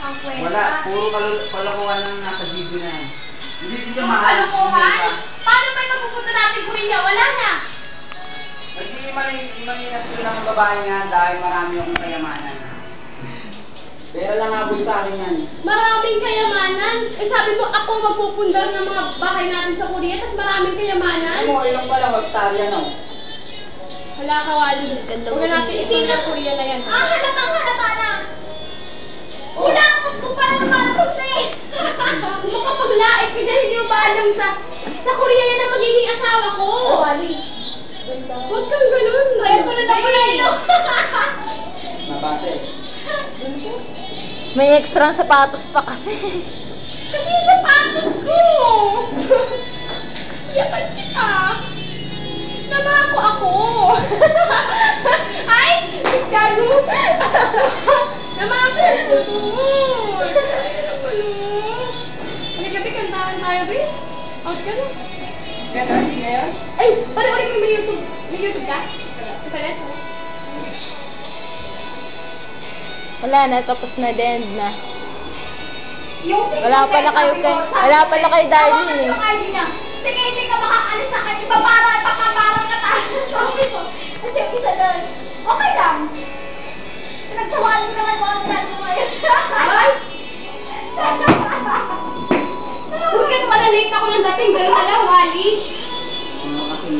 Ang kwenta. Wala, puro kalokohan ang nasa video na yan. Hindi ko siya Ang mahal. kalokohan? Paano ba mapupunta natin Korea? Wala na. Nag-iimalinas ko lang ang babae nga dahil marami akong kayamanan. Pero lang abot sa akin yan. Maraming kayamanan. Eh sabi mo ako magpupundar ng mga bahay natin sa Korea, tapos maraming kayamanan. Ano mo, ilang pala magtarya na. Hala ka, Wally. Huwag na natin itingnan Korea na yan. Ah, halatang halata na. Oh. Wala akong kung parang namatapos na eh. Makapaglaip ka dyan, hindi mo ba alam sa Korea yan ang magiging asawa ko. Oh, Wally. Huwag kang ganun. Kwento na na pala yun. Nabate. May extra sapatos pa kasi. Kasi yung sapatos ko. Yapan kita. Namako ako. Ay! Gago! Namako ako. Halika, Bi, kantahan tayo, Bi. Out ka na. Ganun, ngayon? Ay, panoorin mo may YouTube. May YouTube ka? Sa net, ha? Wala na, tapos na din na. Yung Wala pala kayo Darlene eh. Sige, hindi ka makakalis sa akin. Ipaparang ka tayo. Sabi ko. Kasi yung isa doon. Okay lang. Pinagsawaan mo naman kung ano plan mo ngayon. Ay! Bakit malalate ako ng dating gano'n alam, Wally? Ano kasi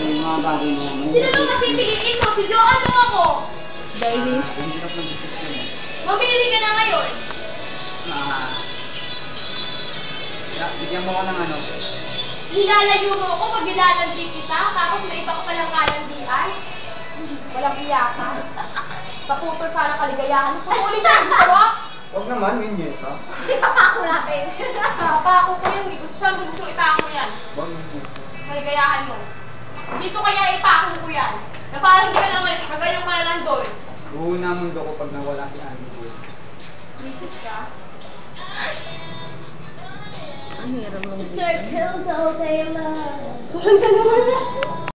yung mga bagay na yan. Sino nung masipiliin mo? Si Joanne mo ako. Si Darlene. Hindi na mag-desisyon eh. Mamili ka na ngayon. Bigyan mo ko ng ano. Nilalayo mo ako pag nilalandi kita, tapos may iba ka palang kalandian. Walang iya ka. Kaputol sana kaligayahan mo. Putulin ka, gusto. Huwag naman, minyes ha. Hindi, papako natin. Papako ko yun. Saan mo gusto ipako yan? Huwag minyes. Kaligayahan mo. Dito kaya ipako ko yan. Na parang hindi ka naman, kagayang ka na lang doon. Buo na mundo ko pag nawala si Andy ko. Visit ka. Ang hirap mag Circles all day long. Kumanta naman na.